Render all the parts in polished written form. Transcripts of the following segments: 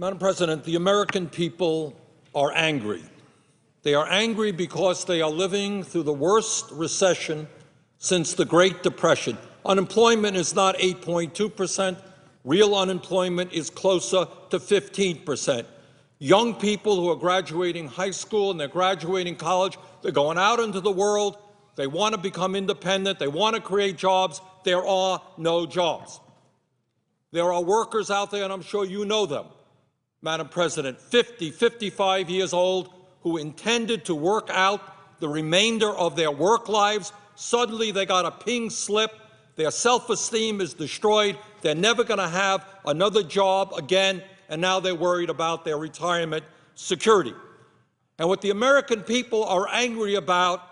Madam President, the American people are angry. They are angry because they are living through the worst recession since the Great Depression. Unemployment is not 8.2%. Real unemployment is closer to 15%. Young people who are graduating high school and they're graduating college, they're going out into the world. They want to become independent. They want to create jobs. There are no jobs. There are workers out there, and I'm sure you know them, Madam President, 50, 55 years old, who intended to work out the remainder of their work lives. Suddenly they got a pink slip. Their self-esteem is destroyed. They're never going to have another job again, and now they're worried about their retirement security. And what the American people are angry about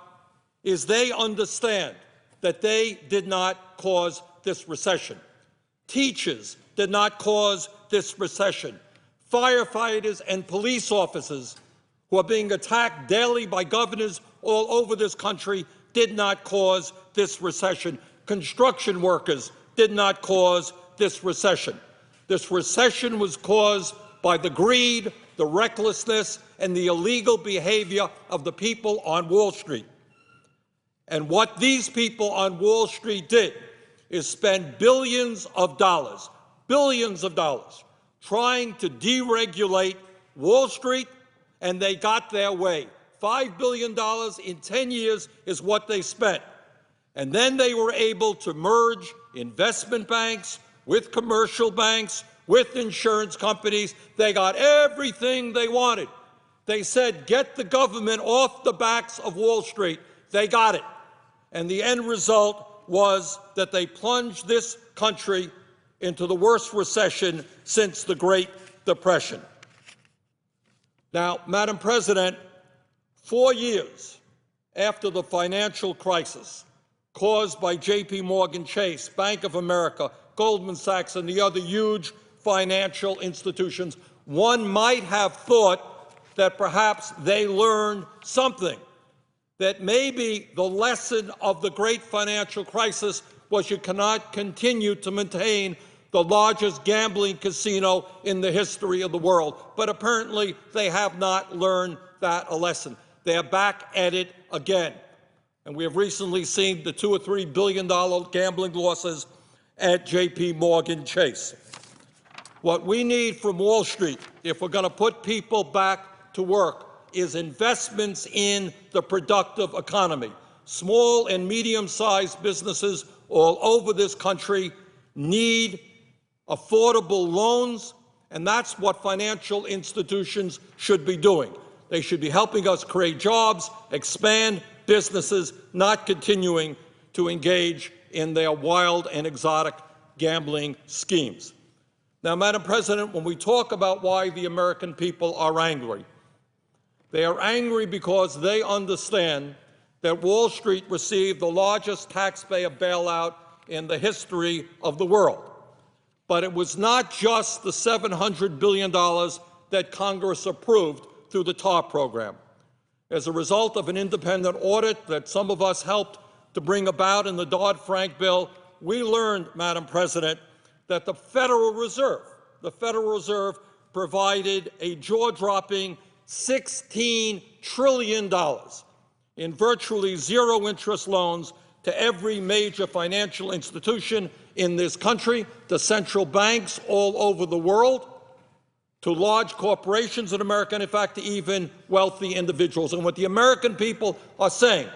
is they understand that they did not cause this recession. Teachers did not cause this recession. Firefighters and police officers who are being attacked daily by governors all over this country did not cause this recession. Construction workers did not cause this recession. This recession was caused by the greed, the recklessness, and the illegal behavior of the people on Wall Street. And what these people on Wall Street did is spend billions of dollars, trying to deregulate Wall Street, and they got their way. $5 billion in 10 years is what they spent. And then they were able to merge investment banks with commercial banks, with insurance companies. They got everything they wanted. They said, get the government off the backs of Wall Street. They got it. And the end result was that they plunged this country into the worst recession since the Great Depression. Now, Madam President, 4 years after the financial crisis caused by J.P. Morgan Chase, Bank of America, Goldman Sachs, and the other huge financial institutions, one might have thought that perhaps they learned something, that maybe the lesson of the great financial crisis was you cannot continue to maintain the largest gambling casino in the history of the world. But apparently they have not learned that a lesson. They are back at it again. And we have recently seen the $2 or $3 billion gambling losses at J.P. Morgan Chase. What we need from Wall Street, if we're going to put people back to work, is investments in the productive economy. Small and medium-sized businesses all over this country need affordable loans, and that's what financial institutions should be doing. They should be helping us create jobs, expand businesses, not continuing to engage in their wild and exotic gambling schemes. Now, Madam President, when we talk about why the American people are angry, they are angry because they understand that Wall Street received the largest taxpayer bailout in the history of the world. But it was not just the $700 billion that Congress approved through the TAR program. As a result of an independent audit that some of us helped to bring about in the Dodd-Frank bill, we learned, Madam President, that the Federal Reserve provided a jaw-dropping $16 trillion in virtually zero-interest loans to every major financial institution in this country, to central banks all over the world, to large corporations in America, and in fact to even wealthy individuals. And what the American people are saying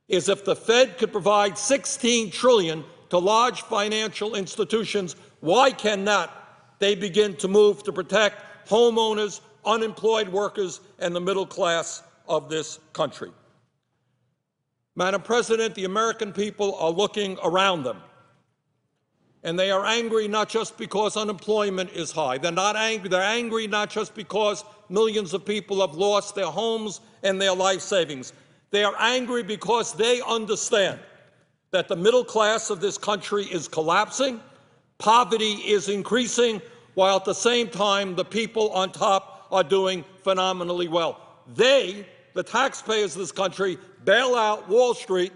is if the Fed could provide $16 trillion to large financial institutions, why cannot they begin to move to protect homeowners, unemployed workers, and the middle class of this country? Madam President, the American people are looking around them. And they are angry not just because unemployment is high. They're angry not just because millions of people have lost their homes and their life savings. They are angry because they understand that the middle class of this country is collapsing, poverty is increasing, while at the same time the people on top are doing phenomenally well. They, the taxpayers of this country, bail out Wall Street,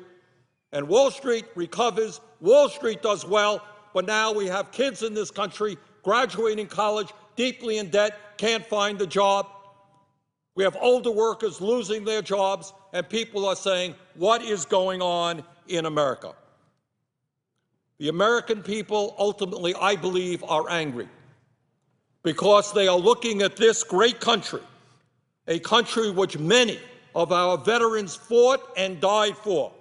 and Wall Street recovers, Wall Street does well, but now we have kids in this country graduating college, deeply in debt, can't find a job. We have older workers losing their jobs, and people are saying, what is going on in America? The American people ultimately, I believe, are angry because they are looking at this great country, a country which many of our veterans fought and died for.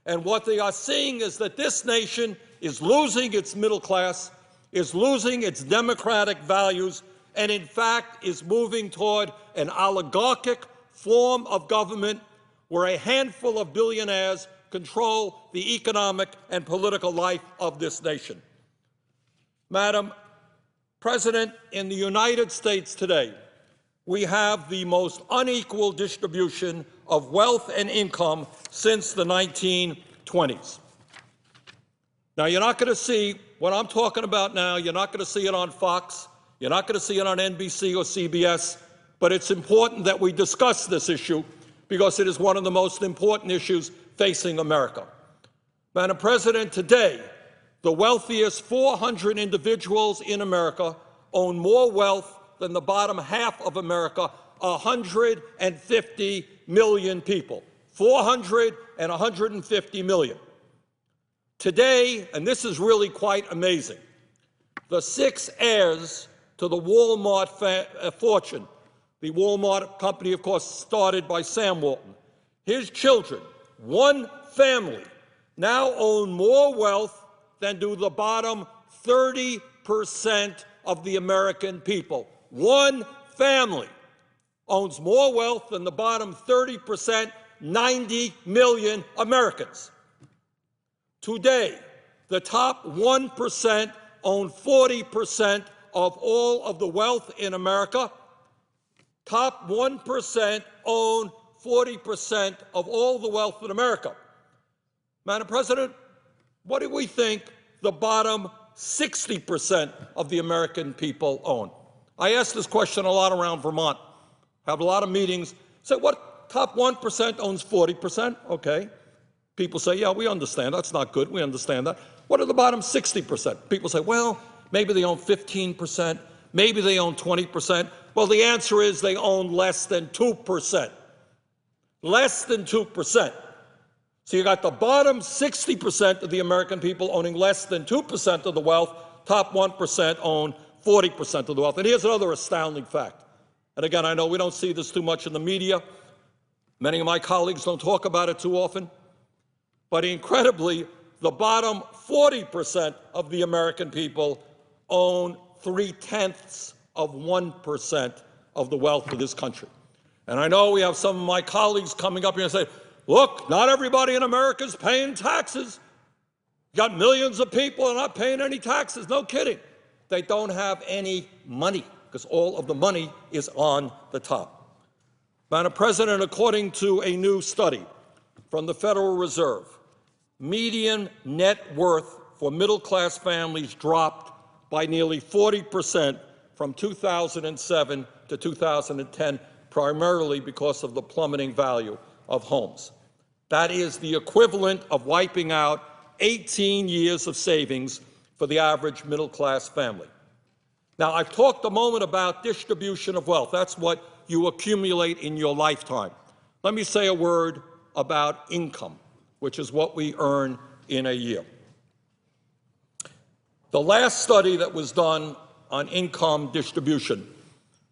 And what they are seeing is that this nation is losing its middle class, is losing its democratic values, and in fact is moving toward an oligarchic form of government where a handful of billionaires control the economic and political life of this nation. Madam President, in the United States today, we have the most unequal distribution of wealth and income since the 1920s. Now, you're not going to see what I'm talking about now. You're not going to see it on Fox. You're not going to see it on NBC or CBS. But it's important that we discuss this issue because it is one of the most important issues facing America. Madam President, today, the wealthiest 400 individuals in America own more wealth than the bottom half of America, 150 million people. 400 and 150 million. Today, and this is really quite amazing, the 6 heirs to the Walmart fortune, the Walmart company, of course, started by Sam Walton, his children, one family, now own more wealth than do the bottom 30% of the American people. One family owns more wealth than the bottom 30%, 90 million Americans. Today, the top 1% own 40% of all of the wealth in America. Top 1% own 40% of all the wealth in America. Madam President, what do we think the bottom 60% of the American people own? I ask this question a lot around Vermont. Have a lot of meetings. Say, what top 1% owns 40%? Okay. People say, yeah, we understand. That's not good. We understand that. What are the bottom 60%? People say, well, maybe they own 15%. Maybe they own 20%. Well, the answer is they own less than 2%. Less than 2%. So you got the bottom 60% of the American people owning less than 2% of the wealth. Top 1% own 40% of the wealth. And here's another astounding fact. And again, I know we don't see this too much in the media. Many of my colleagues don't talk about it too often. But incredibly, the bottom 40% of the American people own 0.3% of the wealth of this country. And I know we have some of my colleagues coming up here and say, look, not everybody in America is paying taxes. You got millions of people who are not paying any taxes. No kidding. They don't have any money because all of the money is on the top. Madam President, according to a new study from the Federal Reserve, median net worth for middle-class families dropped by nearly 40% from 2007 to 2010, primarily because of the plummeting value of homes. That is the equivalent of wiping out 18 years of savings for the average middle-class family. Now, I've talked a moment about distribution of wealth. That's what you accumulate in your lifetime. Let me say a word about income, which is what we earn in a year. The last study that was done on income distribution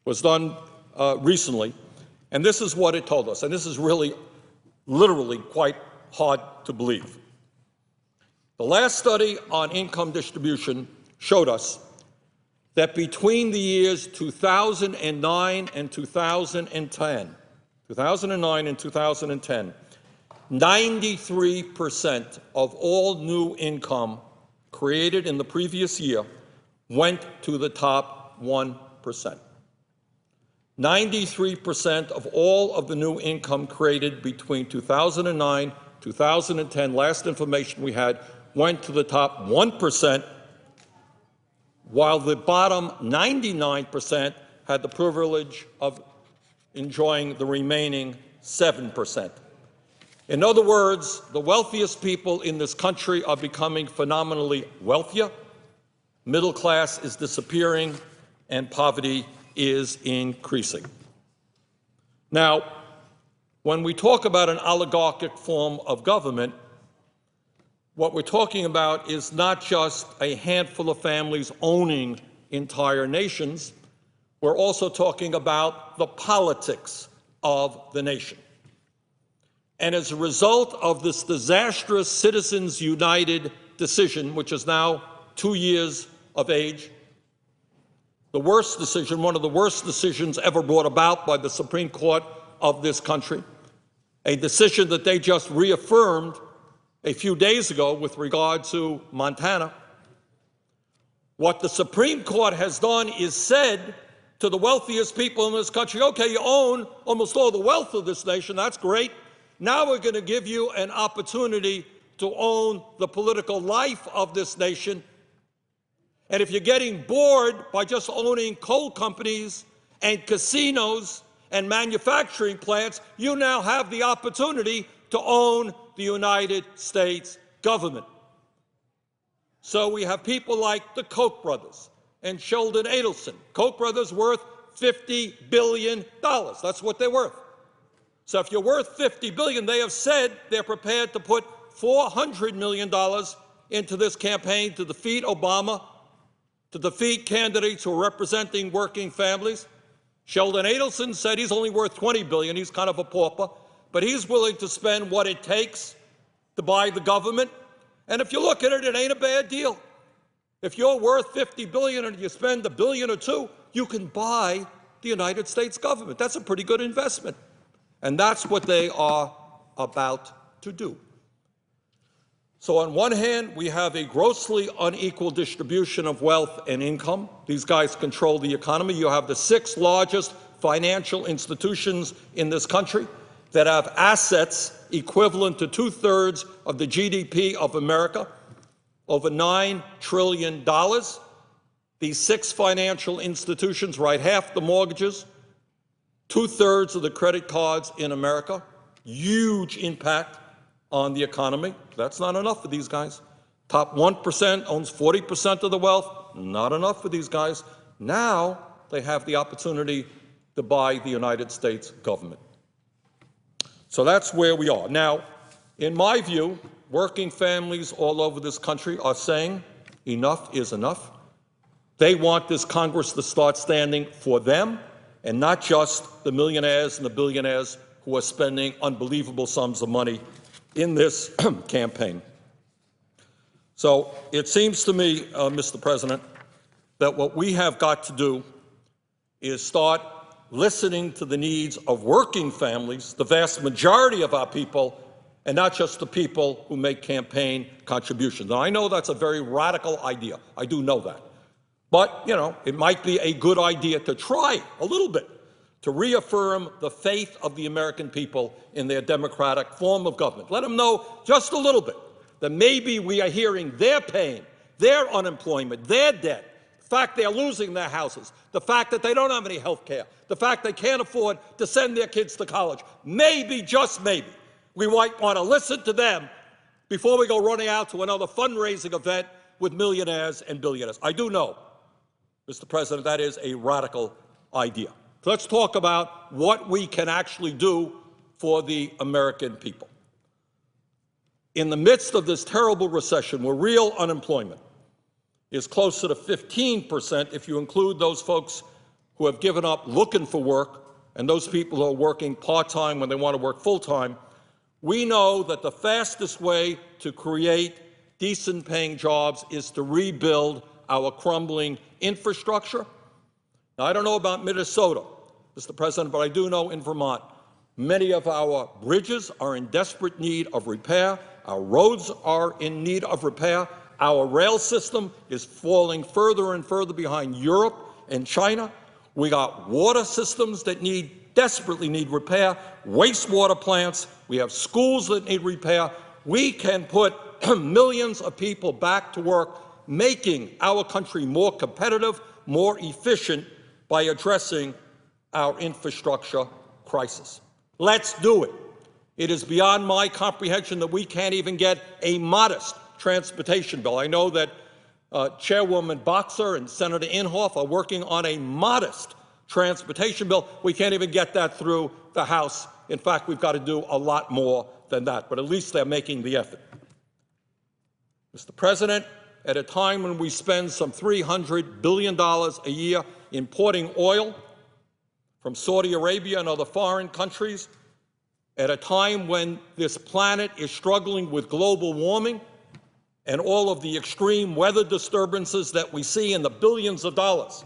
was done recently, and this is what it told us, and this is really, literally quite hard to believe. The last study on income distribution showed us that between the years 2009 and 2010, 93% of all new income created in the previous year went to the top 1%. 93% of all of the new income created between 2009 and 2010, last information we had, went to the top 1%, while the bottom 99% had the privilege of enjoying the remaining 7%. In other words, the wealthiest people in this country are becoming phenomenally wealthier, middle class is disappearing, and poverty is increasing. Now, when we talk about an oligarchic form of government, what we're talking about is not just a handful of families owning entire nations. We're also talking about the politics of the nation. And as a result of this disastrous Citizens United decision, which is now 2 years of age, the worst decision, one of the worst decisions ever brought about by the Supreme Court of this country, a decision that they just reaffirmed a few days ago with regard to Montana. What the Supreme Court has done is said to the wealthiest people in this country, okay, you own almost all the wealth of this nation, that's great. Now we're going to give you an opportunity to own the political life of this nation. And if you're getting bored by just owning coal companies and casinos and manufacturing plants, you now have the opportunity to own the United States government. So we have people like the Koch brothers and Sheldon Adelson. Koch brothers worth $50 billion. That's what they're worth. So if you're worth $50 billion, they have said they're prepared to put $400 million into this campaign to defeat Obama, to defeat candidates who are representing working families. Sheldon Adelson said he's only worth $20 billion. He's kind of a pauper, but he's willing to spend what it takes to buy the government. And if you look at it, it ain't a bad deal. If you're worth $50 billion and you spend $1 billion or $2 billion, you can buy the United States government. That's a pretty good investment. And that's what they are about to do. So on one hand, we have a grossly unequal distribution of wealth and income. These guys control the economy. You have the 6 largest financial institutions in this country that have assets equivalent to 2/3 of the GDP of America, over $9 trillion. These 6 financial institutions write half the mortgages, 2/3 of the credit cards in America. Huge impact on the economy. That's not enough for these guys. Top 1% owns 40% of the wealth. Not enough for these guys. Now they have the opportunity to buy the United States government. So that's where we are. Now, in my view, working families all over this country are saying enough is enough. They want this Congress to start standing for them and not just the millionaires and the billionaires who are spending unbelievable sums of money in this campaign. So it seems to me, Mr. President, that what we have got to do is start listening to the needs of working families, the vast majority of our people, and not just the people who make campaign contributions. Now, I know that's a very radical idea. I do know that. But, you know, it might be a good idea to try a little bit to reaffirm the faith of the American people in their democratic form of government. Let them know just a little bit that maybe we are hearing their pain, their unemployment, their debt, the fact they're losing their houses, the fact that they don't have any health care, the fact they can't afford to send their kids to college. Maybe, just maybe, we might want to listen to them before we go running out to another fundraising event with millionaires and billionaires. I do know, Mr. President, that is a radical idea. So let's talk about what we can actually do for the American people. In the midst of this terrible recession, where real unemployment is closer to 15% if you include those folks who have given up looking for work and those people who are working part-time when they want to work full-time, we know that the fastest way to create decent-paying jobs is to rebuild our crumbling infrastructure. Now, I don't know about Minnesota, Mr. President, but I do know in Vermont, many of our bridges are in desperate need of repair. Our roads are in need of repair. Our rail system is falling further and further behind Europe and China. We got water systems that desperately need repair, wastewater plants. We have schools that need repair. We can put millions of people back to work, making our country more competitive, more efficient by addressing our infrastructure crisis. Let's do it. It is beyond my comprehension that we can't even get a modest transportation bill. I know that Chairwoman Boxer and Senator Inhofe are working on a modest transportation bill. We can't even get that through the House. In fact, we've got to do a lot more than that, but at least they're making the effort. Mr. President, at a time when we spend some $300 billion a year importing oil from Saudi Arabia and other foreign countries, at a time when this planet is struggling with global warming and all of the extreme weather disturbances that we see and the billions of dollars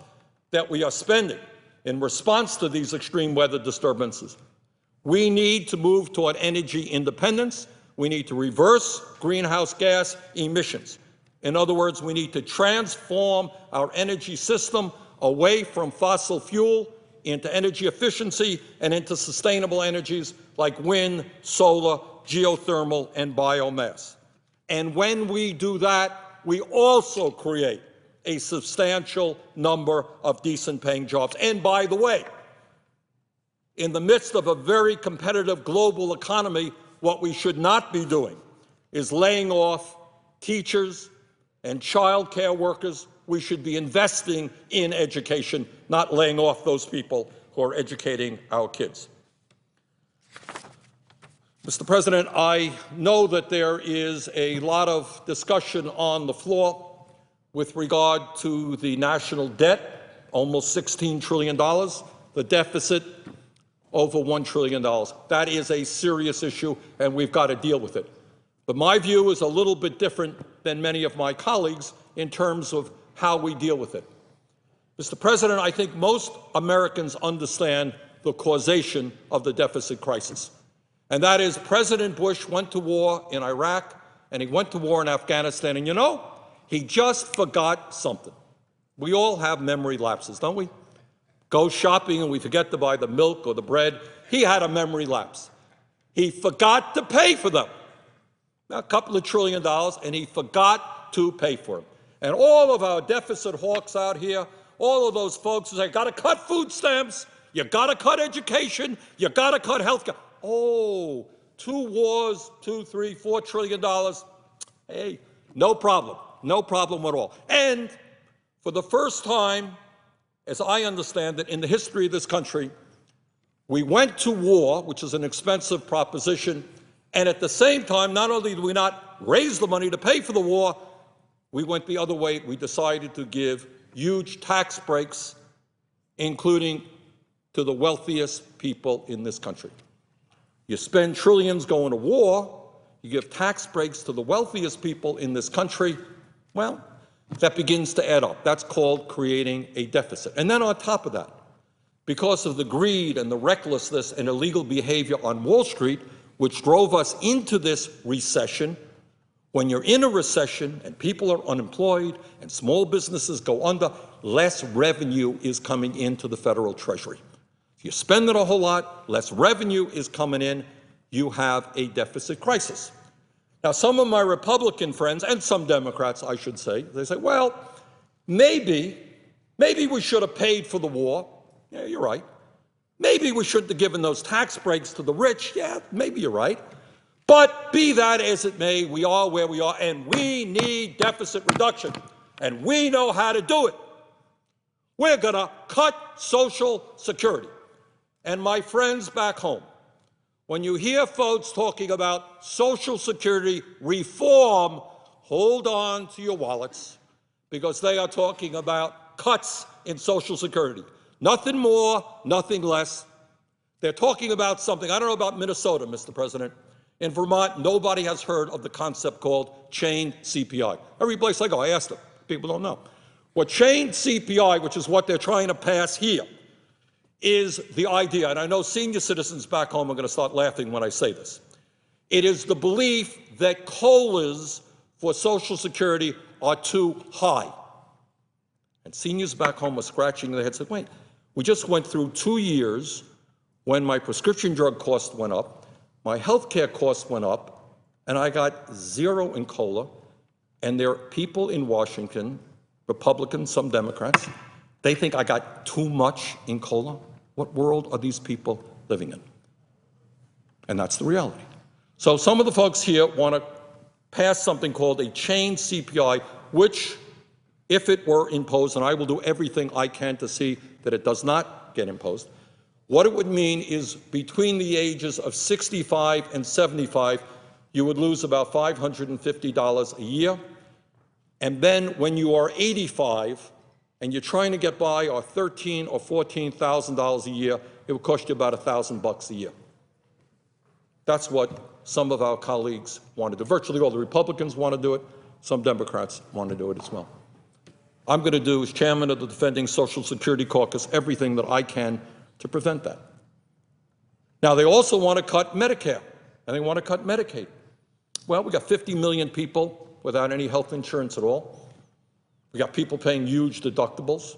that we are spending in response to these extreme weather disturbances, we need to move toward energy independence. We need to reverse greenhouse gas emissions. In other words, we need to transform our energy system away from fossil fuel into energy efficiency and into sustainable energies like wind, solar, geothermal, and biomass. And when we do that, we also create a substantial number of decent-paying jobs. And by the way, in the midst of a very competitive global economy, what we should not be doing is laying off teachers and child care workers. We should be investing in education, not laying off those people who are educating our kids. Mr. President, I know that there is a lot of discussion on the floor with regard to the national debt, almost $16 trillion, the deficit, over $1 trillion. That is a serious issue, and we've got to deal with it. But my view is a little bit different than many of my colleagues in terms of how we deal with it. Mr. President, I think most Americans understand the causation of the deficit crisis. And that is President Bush went to war in Iraq and he went to war in Afghanistan. And you know, he just forgot something. We all have memory lapses, don't we? Go shopping and we forget to buy the milk or the bread. He had a memory lapse. He forgot to pay for them. A couple of $1 trillion, and he forgot to pay for them. And all of our deficit hawks out here, all of those folks who say, got to cut food stamps, you got to cut education, you got to cut health care. Oh, 2 wars, $2, $3, $4 trillion. Hey, no problem at all. And for the first time, as I understand it, in the history of this country, we went to war, which is an expensive proposition, and at the same time, not only did we not raise the money to pay for the war, we went the other way. We decided to give huge tax breaks, including to the wealthiest people in this country. You spend trillions going to war, you give tax breaks to the wealthiest people in this country, well, that begins to add up. That's called creating a deficit. And then on top of that, because of the greed and the recklessness and illegal behavior on Wall Street, which drove us into this recession, when you're in a recession and people are unemployed and small businesses go under, less revenue is coming into the federal treasury. If you spend it a whole lot, less revenue is coming in, you have a deficit crisis. Now, some of my Republican friends, and some Democrats, I should say, they say, well, maybe we should have paid for the war. Yeah, you're right. Maybe we shouldn't have given those tax breaks to the rich. Yeah, maybe you're right. But be that as it may, we are where we are, and we need deficit reduction, and we know how to do it. We're going to cut Social Security. And my friends back home, when you hear folks talking about Social Security reform, hold on to your wallets, because they are talking about cuts in Social Security. Nothing more, nothing less. They're talking about something, I don't know about Minnesota, Mr. President. In Vermont, nobody has heard of the concept called chained CPI. Every place I go, I ask them. People don't know. What chained CPI, which is what they're trying to pass here, is the idea, and I know senior citizens back home are going to start laughing when I say this. It is the belief that COLAs for Social Security are too high. And seniors back home are scratching their heads and saying, wait, we just went through 2 years when my prescription drug cost went up, my health care costs went up, and I got 0 in COLA, and there are people in Washington, Republicans, some Democrats, they think I got too much in COLA. What world are these people living in? And that's the reality. So some of the folks here want to pass something called a chained CPI, which if it were imposed, and I will do everything I can to see that it does not get imposed, what it would mean is between the ages of 65 and 75, you would lose about $550 a year. And then when you are 85 and you're trying to get by on $13,000 or $14,000 a year, it would cost you about $1,000 a year. That's what some of our colleagues want to do. Virtually all the Republicans want to do it. Some Democrats want to do it as well. I'm going to do, as chairman of the Defending Social Security Caucus, everything that I can to prevent that. Now, they also want to cut Medicare, and they want to cut Medicaid. Well, we got 50 million people without any health insurance at all. We got people paying huge deductibles,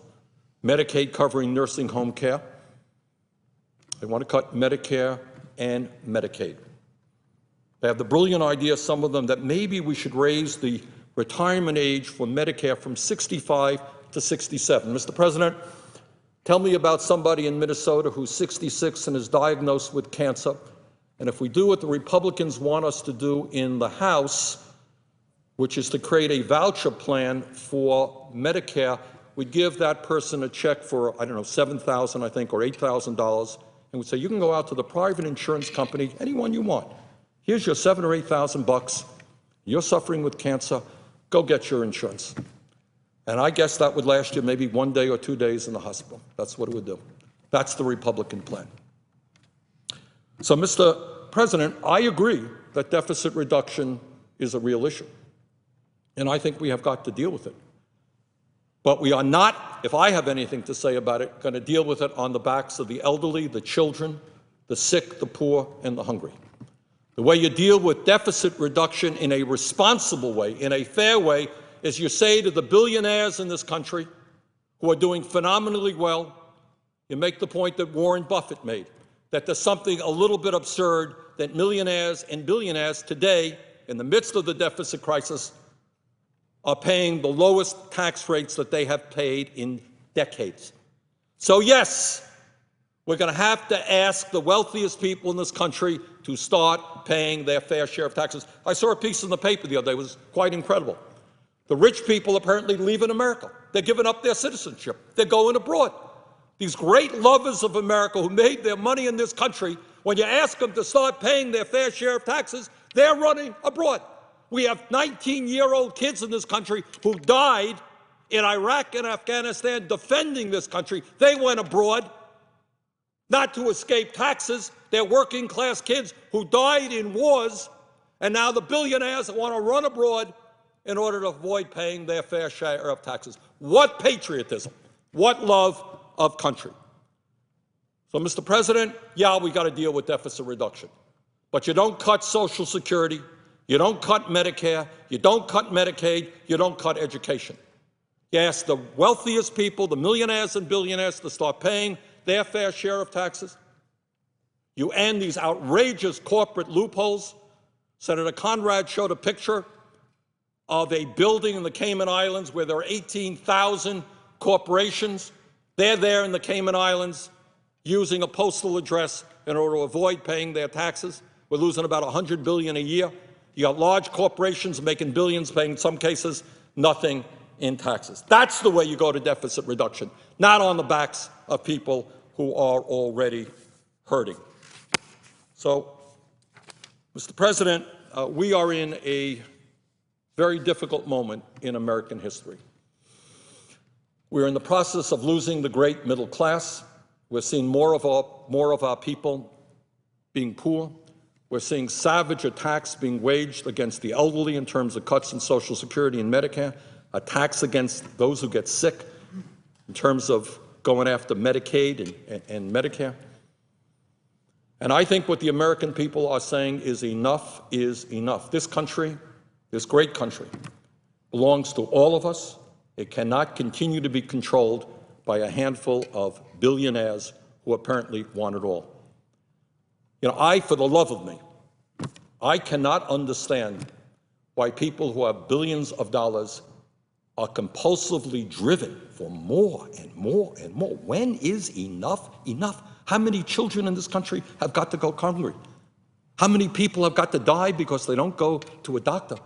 Medicaid covering nursing home care. They want to cut Medicare and Medicaid. They have the brilliant idea, some of them, that maybe we should raise the retirement age for Medicare from 65 to 67. Mr. President, tell me about somebody in Minnesota who's 66 and is diagnosed with cancer. And if we do what the Republicans want us to do in the House, which is to create a voucher plan for Medicare, we'd give that person a check for, I don't know, $7,000, I think, or $8,000, and we'd say, you can go out to the private insurance company, anyone you want. Here's your $7,000 or $8,000. You're suffering with cancer. Go get your insurance. And I guess that would last you maybe 1 day or 2 days in the hospital. That's what it would do. That's the Republican plan. So, Mr. President, I agree that deficit reduction is a real issue. And I think we have got to deal with it. But we are not, if I have anything to say about it, going to deal with it on the backs of the elderly, the children, the sick, the poor, and the hungry. The way you deal with deficit reduction in a responsible way, in a fair way, is you say to the billionaires in this country who are doing phenomenally well, you make the point that Warren Buffett made, that there's something a little bit absurd that millionaires and billionaires today, in the midst of the deficit crisis, are paying the lowest tax rates that they have paid in decades. So yes, we're going to have to ask the wealthiest people in this country to start paying their fair share of taxes. I saw a piece in the paper the other day. It was quite incredible. The rich people apparently leaving America. They're giving up their citizenship. They're going abroad. These great lovers of America who made their money in this country, when you ask them to start paying their fair share of taxes, they're running abroad. We have 19-year-old kids in this country who died in Iraq and Afghanistan defending this country. They went abroad not to escape taxes. They're working-class kids who died in wars, and now the billionaires want to run abroad in order to avoid paying their fair share of taxes. What patriotism, what love of country. So, Mr. President, yeah, we got to deal with deficit reduction. But you don't cut Social Security, you don't cut Medicare, you don't cut Medicaid, you don't cut education. You ask the wealthiest people, the millionaires and billionaires, to start paying their fair share of taxes. You end these outrageous corporate loopholes. Senator Conrad showed a picture of a building in the Cayman Islands where there are 18,000 corporations. They're there in the Cayman Islands using a postal address in order to avoid paying their taxes. We're losing about $100 billion a year. You got large corporations making billions, paying in some cases nothing in taxes. That's the way you go to deficit reduction, not on the backs of people who are already hurting. So, Mr. President, we are in a very difficult moment in American history. We're in the process of losing the great middle class. We're seeing more of our people being poor. We're seeing savage attacks being waged against the elderly in terms of cuts in Social Security and Medicare, attacks against those who get sick in terms of going after Medicaid and Medicare. And I think what the American people are saying is enough is enough. This country, this great country, belongs to all of us. It cannot continue to be controlled by a handful of billionaires who apparently want it all. You know, for the love of me, I cannot understand why people who have billions of dollars are compulsively driven for more and more and more. When is enough enough? How many children in this country have got to go hungry? How many people have got to die because they don't go to a doctor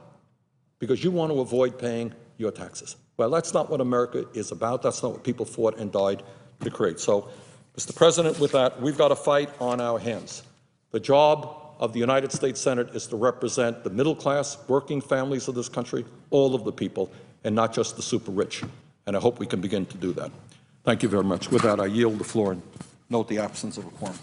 because you want to avoid paying your taxes? Well, that's not what America is about. That's not what people fought and died to create. So, Mr. President, with that, we've got a fight on our hands. The job of the United States Senate is to represent the middle class, working families of this country, all of the people, and not just the super rich. And I hope we can begin to do that. Thank you very much. With that, I yield the floor and note the absence of a quorum.